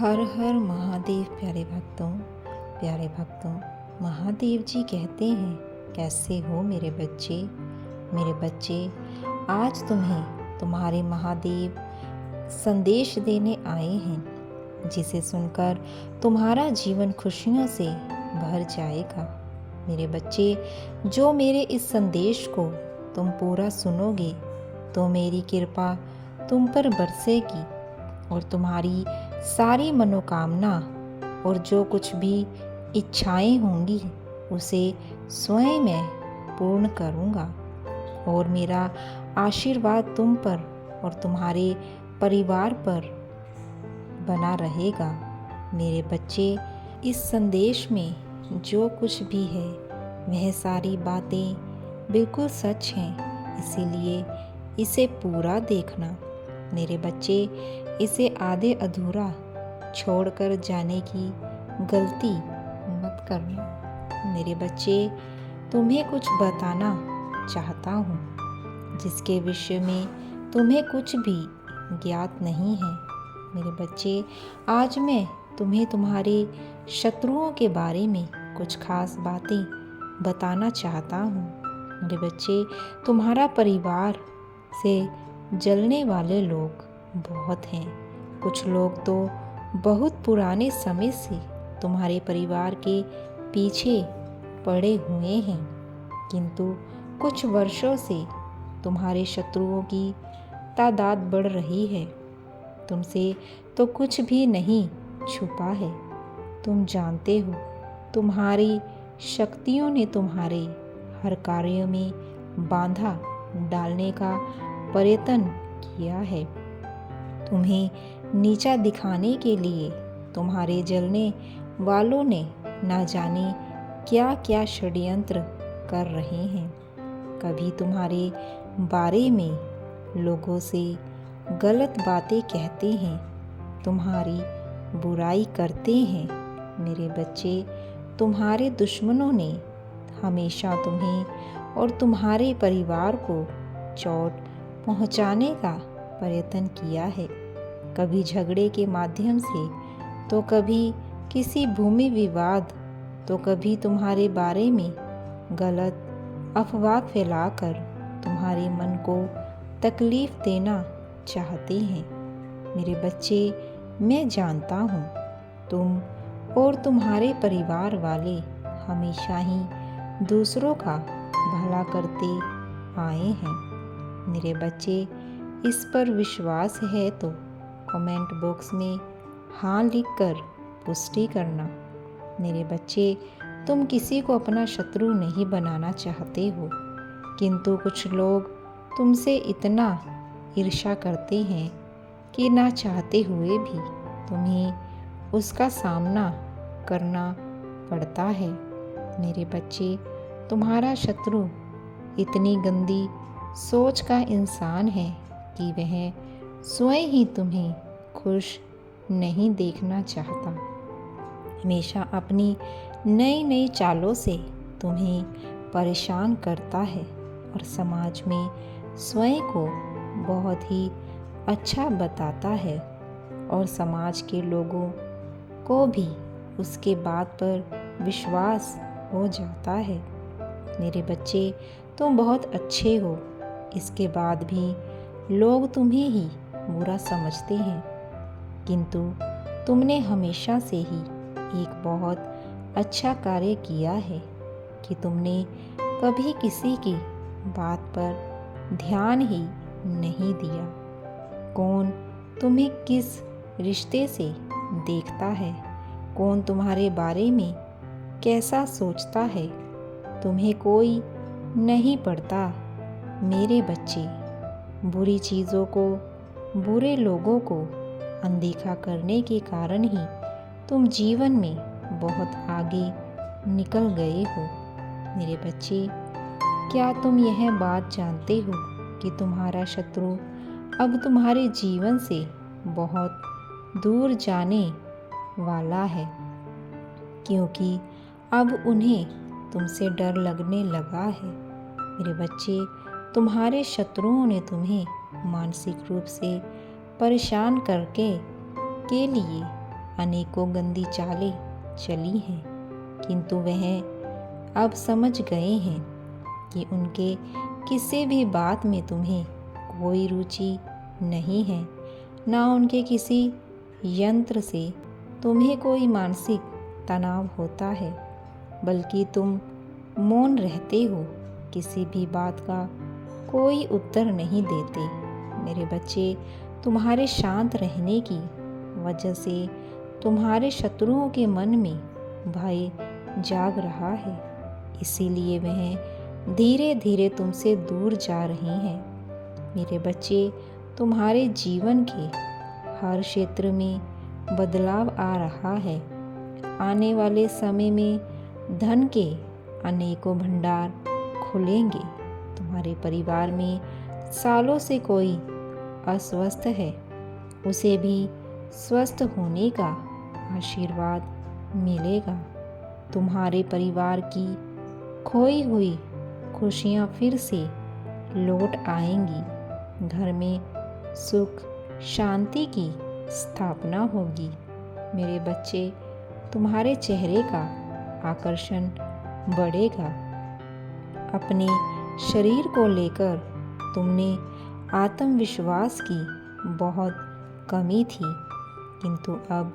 हर हर महादेव। प्यारे भक्तों, महादेव जी कहते हैं, कैसे हो मेरे बच्चे। आज तुम्हें तुम्हारे महादेव संदेश देने आए हैं, जिसे सुनकर तुम्हारा जीवन खुशियों से भर जाएगा। मेरे बच्चे, जो मेरे इस संदेश को तुम पूरा सुनोगे तो मेरी कृपा तुम पर बरसेगी और तुम्हारी सारी मनोकामना और जो कुछ भी इच्छाएं होंगी उसे स्वयं मैं पूर्ण करूँगा। और मेरा आशीर्वाद तुम पर और तुम्हारे परिवार पर बना रहेगा। मेरे बच्चे, इस संदेश में जो कुछ भी है वह सारी बातें बिल्कुल सच हैं, इसीलिए इसे पूरा देखना। मेरे बच्चे, इसे आधे अधूरा छोड़कर जाने की गलती मत करना। मेरे बच्चे, तुम्हें कुछ बताना चाहता हूँ जिसके विषय में तुम्हें कुछ भी ज्ञात नहीं है। मेरे बच्चे, आज मैं तुम्हें तुम्हारे शत्रुओं के बारे में कुछ खास बातें बताना चाहता हूँ। मेरे बच्चे, तुम्हारा परिवार से जलने वाले लोग बहुत हैं। कुछ लोग तो बहुत पुराने समय से तुम्हारे परिवार के पीछे पड़े हुए हैं, किंतु कुछ वर्षों से तुम्हारे शत्रुओं की तादाद बढ़ रही है। तुमसे तो कुछ भी नहीं छुपा है। तुम जानते हो, तुम्हारी शक्तियों ने तुम्हारे हर कार्य में बाधा डालने का प्रयत्न किया है। तुम्हें नीचा दिखाने के लिए तुम्हारे जलने वालों ने ना जाने क्या क्या षड्यंत्र कर रहे हैं। कभी तुम्हारे बारे में लोगों से गलत बातें कहते हैं, तुम्हारी बुराई करते हैं। मेरे बच्चे, तुम्हारे दुश्मनों ने हमेशा तुम्हें और तुम्हारे परिवार को चोट पहुंचाने का प्रयत्न किया है। कभी झगड़े के माध्यम से, तो कभी किसी भूमि विवाद, तो कभी तुम्हारे बारे में गलत अफवाह फैलाकर तुम्हारे मन को तकलीफ देना चाहते हैं। मेरे बच्चे, मैं जानता हूँ तुम और तुम्हारे परिवार वाले हमेशा ही दूसरों का भला करते आए हैं। मेरे बच्चे, इस पर विश्वास है तो कमेंट बॉक्स में हाँ लिखकर पुष्टि करना। मेरे बच्चे, तुम किसी को अपना शत्रु नहीं बनाना चाहते हो, किंतु कुछ लोग तुमसे इतना ईर्ष्या करते हैं कि ना चाहते हुए भी तुम्हें उसका सामना करना पड़ता है। मेरे बच्चे, तुम्हारा शत्रु इतनी गंदी सोच का इंसान है कि वह स्वयं ही तुम्हें खुश नहीं देखना चाहता। हमेशा अपनी नई नई चालों से तुम्हें परेशान करता है और समाज में स्वयं को बहुत ही अच्छा बताता है और समाज के लोगों को भी उसके बात पर विश्वास हो जाता है। मेरे बच्चे, तुम बहुत अच्छे हो, इसके बाद भी लोग तुम्हें ही बुरा समझते हैं, किंतु तुमने हमेशा से ही एक बहुत अच्छा कार्य किया है कि तुमने कभी किसी की बात पर ध्यान ही नहीं दिया। कौन तुम्हें किस रिश्ते से देखता है, कौन तुम्हारे बारे में कैसा सोचता है, तुम्हें कोई नहीं पड़ता। मेरे बच्चे, बुरी चीज़ों को, बुरे लोगों को अनदेखा करने के कारण ही तुम जीवन में बहुत आगे निकल गए हो। मेरे बच्चे, क्या तुम यह बात जानते हो कि तुम्हारा शत्रु अब तुम्हारे जीवन से बहुत दूर जाने वाला है, क्योंकि अब उन्हें तुमसे डर लगने लगा है। मेरे बच्चे, तुम्हारे शत्रुओं ने तुम्हें मानसिक रूप से परेशान करके के लिए अनेकों गंदी चालें चली हैं, किंतु वह अब समझ गए हैं कि उनके किसी भी बात में तुम्हें कोई रुचि नहीं है, ना उनके किसी यंत्र से तुम्हें कोई मानसिक तनाव होता है, बल्कि तुम मौन रहते हो, किसी भी बात का कोई उत्तर नहीं देते। मेरे बच्चे, तुम्हारे शांत रहने की वजह से तुम्हारे शत्रुओं के मन में भय जाग रहा है, इसीलिए वह धीरे धीरे तुमसे दूर जा रहे हैं। मेरे बच्चे, तुम्हारे जीवन के हर क्षेत्र में बदलाव आ रहा है। आने वाले समय में धन के अनेकों भंडार खुलेंगे। तुम्हारे परिवार में सालों से कोई अस्वस्थ है, उसे भी स्वस्थ होने का आशीर्वाद मिलेगा। तुम्हारे परिवार की खोई हुई खुशियाँ फिर से लौट आएंगी। घर में सुख शांति की स्थापना होगी। मेरे बच्चे, तुम्हारे चेहरे का आकर्षण बढ़ेगा। अपने शरीर को लेकर तुमने आत्मविश्वास की बहुत कमी थी, किंतु अब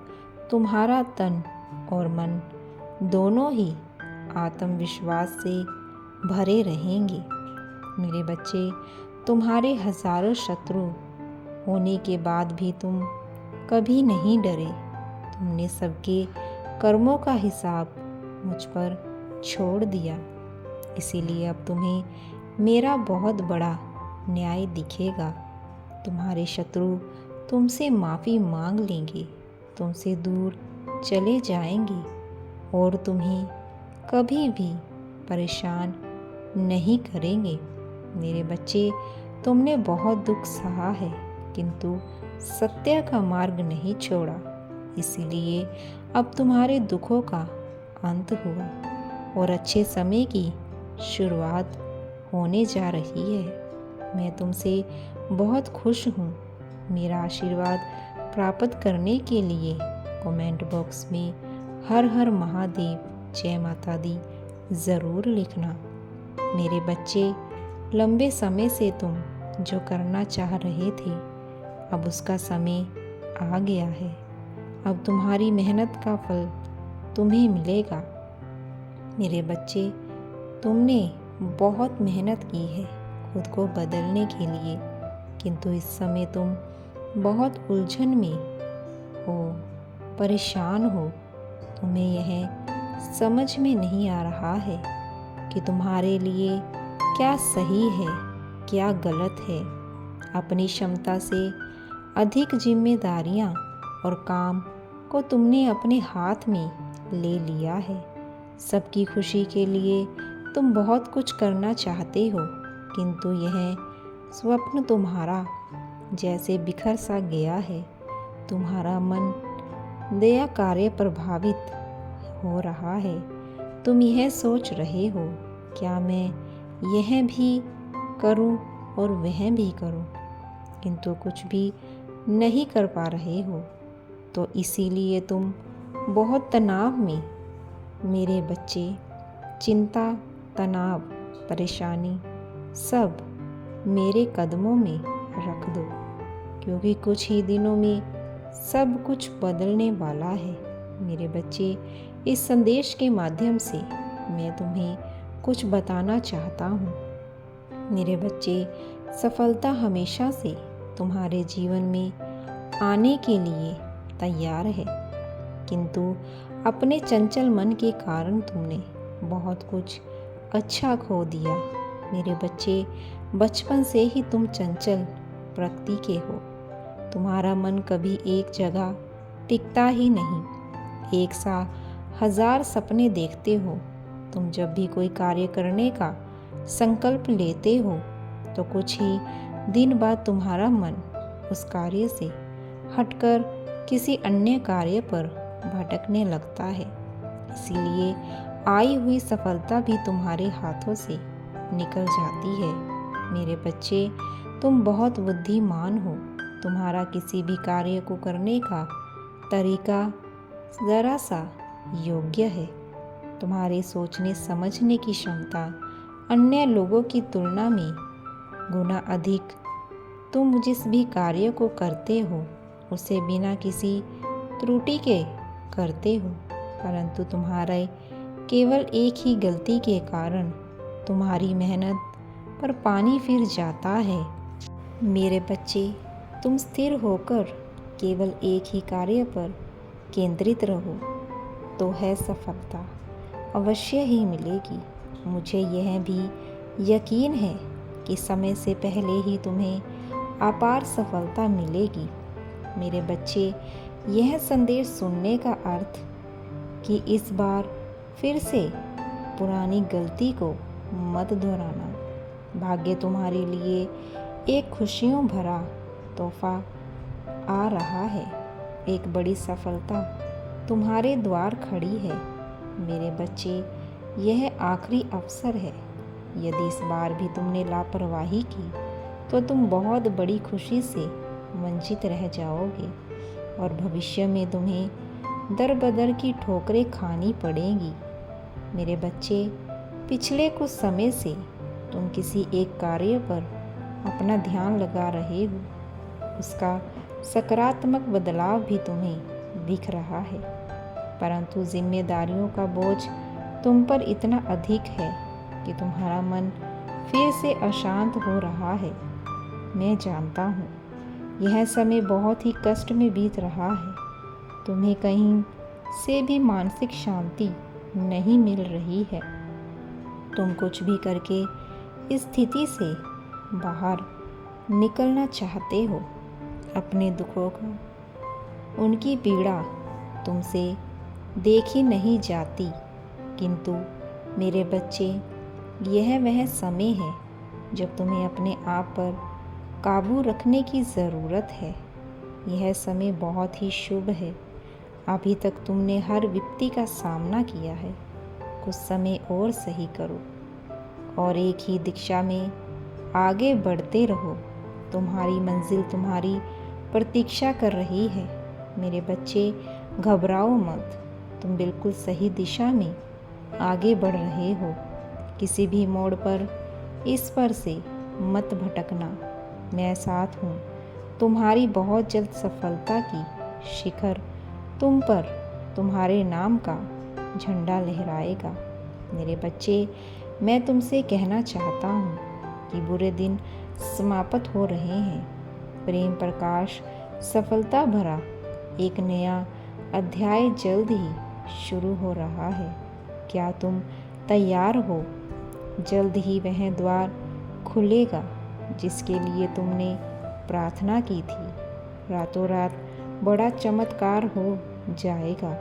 तुम्हारा तन और मन दोनों ही आत्मविश्वास से भरे रहेंगे। मेरे बच्चे, तुम्हारे हजारों शत्रु होने के बाद भी तुम कभी नहीं डरे। तुमने सबके कर्मों का हिसाब मुझ पर छोड़ दिया, इसीलिए अब तुम्हें मेरा बहुत बड़ा न्याय दिखेगा। तुम्हारे शत्रु तुमसे माफ़ी मांग लेंगे, तुमसे दूर चले जाएंगे और तुम्हें कभी भी परेशान नहीं करेंगे। मेरे बच्चे, तुमने बहुत दुख सहा है, किंतु सत्य का मार्ग नहीं छोड़ा, इसीलिए अब तुम्हारे दुखों का अंत हुआ और अच्छे समय की शुरुआत होने जा रही है। मैं तुमसे बहुत खुश हूँ। मेरा आशीर्वाद प्राप्त करने के लिए कमेंट बॉक्स में हर हर महादेव, जय माता दी ज़रूर लिखना। मेरे बच्चे, लंबे समय से तुम जो करना चाह रहे थे, अब उसका समय आ गया है। अब तुम्हारी मेहनत का फल तुम्हें मिलेगा। मेरे बच्चे, तुमने बहुत मेहनत की है खुद को बदलने के लिए, किंतु इस समय तुम बहुत उलझन में हो, परेशान हो। तुम्हें यह समझ में नहीं आ रहा है कि तुम्हारे लिए क्या सही है, क्या गलत है। अपनी क्षमता से अधिक जिम्मेदारियां और काम को तुमने अपने हाथ में ले लिया है। सबकी खुशी के लिए तुम बहुत कुछ करना चाहते हो, किंतु यह स्वप्न तुम्हारा जैसे बिखर सा गया है। तुम्हारा मन दया कार्य प्रभावित हो रहा है। तुम यह सोच रहे हो, क्या मैं यह भी करूं और वह भी करूं, किंतु कुछ भी नहीं कर पा रहे हो, तो इसीलिए तुम बहुत तनाव में। मेरे बच्चे, चिंता, तनाव, परेशानी सब मेरे कदमों में रख दो, क्योंकि कुछ ही दिनों में सब कुछ बदलने वाला है। मेरे बच्चे, इस संदेश के माध्यम से मैं तुम्हें कुछ बताना चाहता हूँ। मेरे बच्चे, सफलता हमेशा से तुम्हारे जीवन में आने के लिए तैयार है, किंतु अपने चंचल मन के कारण तुमने बहुत कुछ अच्छा खो दिया। मेरे बच्चे, बचपन से ही तुम चंचल प्रकृति के हो। तुम्हारा मन कभी एक जगह टिकता ही नहीं, एक सा हजार सपने देखते हो। तुम जब भी कोई कार्य करने का संकल्प लेते हो, तो कुछ ही दिन बाद तुम्हारा मन उस कार्य से हटकर किसी अन्य कार्य पर भटकने लगता है। इसीलिए आई हुई सफलता भी तुम्हारे हाथों से निकल जाती है। मेरे बच्चे, तुम बहुत बुद्धिमान हो। तुम्हारा किसी भी कार्य को करने का तरीका ज़रा सा योग्य है। तुम्हारे सोचने समझने की क्षमता अन्य लोगों की तुलना में गुना अधिक। तुम जिस भी कार्य को करते हो उसे बिना किसी त्रुटि के करते हो, परंतु तुम्हारे केवल एक ही गलती के कारण तुम्हारी मेहनत पर पानी फिर जाता है। मेरे बच्चे, तुम स्थिर होकर केवल एक ही कार्य पर केंद्रित रहो तो है सफलता अवश्य ही मिलेगी। मुझे यह भी यकीन है कि समय से पहले ही तुम्हें अपार सफलता मिलेगी। मेरे बच्चे, यह संदेश सुनने का अर्थ कि इस बार फिर से पुरानी गलती को मत दोहराना। भाग्य तुम्हारे लिए एक खुशियों भरा तोहफा आ रहा है। एक बड़ी सफलता तुम्हारे द्वार खड़ी है। मेरे बच्चे, यह आखिरी अवसर है। यदि इस बार भी तुमने लापरवाही की तो तुम बहुत बड़ी खुशी से वंचित रह जाओगे और भविष्य में तुम्हें दर बदर की ठोकरें खानी पड़ेंगी। मेरे बच्चे, पिछले कुछ समय से तुम किसी एक कार्य पर अपना ध्यान लगा रहे हो। उसका सकारात्मक बदलाव भी तुम्हें दिख रहा है, परंतु जिम्मेदारियों का बोझ तुम पर इतना अधिक है कि तुम्हारा मन फिर से अशांत हो रहा है। मैं जानता हूँ यह समय बहुत ही कष्ट में बीत रहा है। तुम्हें कहीं से भी मानसिक शांति नहीं मिल रही है। तुम कुछ भी करके इस स्थिति से बाहर निकलना चाहते हो। अपने दुखों का उनकी पीड़ा तुमसे देखी नहीं जाती, किंतु मेरे बच्चे, यह वह समय है जब तुम्हें अपने आप पर काबू रखने की ज़रूरत है। यह समय बहुत ही शुभ है। अभी तक तुमने हर विपत्ति का सामना किया है। कुछ समय और सही करो और एक ही दिशा में आगे बढ़ते रहो। तुम्हारी मंजिल तुम्हारी प्रतीक्षा कर रही है। मेरे बच्चे, घबराओ मत। तुम बिल्कुल सही दिशा में आगे बढ़ रहे हो। किसी भी मोड़ पर इस पर से मत भटकना। मैं साथ हूँ। तुम्हारी बहुत जल्द सफलता की शिखर तुम पर तुम्हारे नाम का झंडा लहराएगा। मेरे बच्चे, मैं तुमसे कहना चाहता हूँ कि बुरे दिन समाप्त हो रहे हैं। प्रेम प्रकाश सफलता भरा एक नया अध्याय जल्द ही शुरू हो रहा है। क्या तुम तैयार हो? जल्द ही वह द्वार खुलेगा जिसके लिए तुमने प्रार्थना की थी। रातों रात बड़ा चमत्कार हो जाएगा।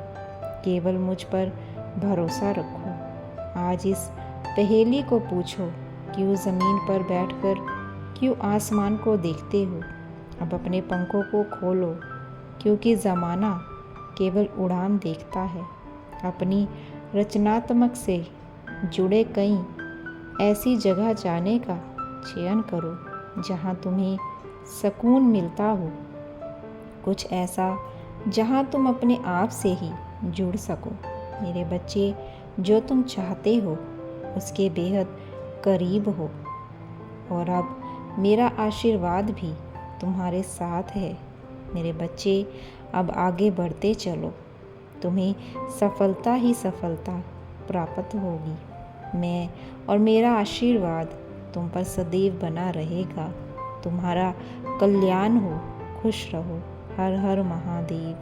केवल मुझ पर भरोसा रखो। आज इस पहेली को पूछो, क्यों ज़मीन पर बैठकर क्यों आसमान को देखते हो? अब अपने पंखों को खोलो, क्योंकि ज़माना केवल उड़ान देखता है। अपनी रचनात्मक से जुड़े कई ऐसी जगह जाने का चयन करो जहाँ तुम्हें सुकून मिलता हो। कुछ ऐसा जहाँ तुम अपने आप से ही जुड़ सको। मेरे बच्चे, जो तुम चाहते हो उसके बेहद करीब हो और अब मेरा आशीर्वाद भी तुम्हारे साथ है। मेरे बच्चे, अब आगे बढ़ते चलो। तुम्हें सफलता ही सफलता प्राप्त होगी। मैं और मेरा आशीर्वाद तुम पर सदैव बना रहेगा। तुम्हारा कल्याण हो। खुश रहो। हर हर महादेव।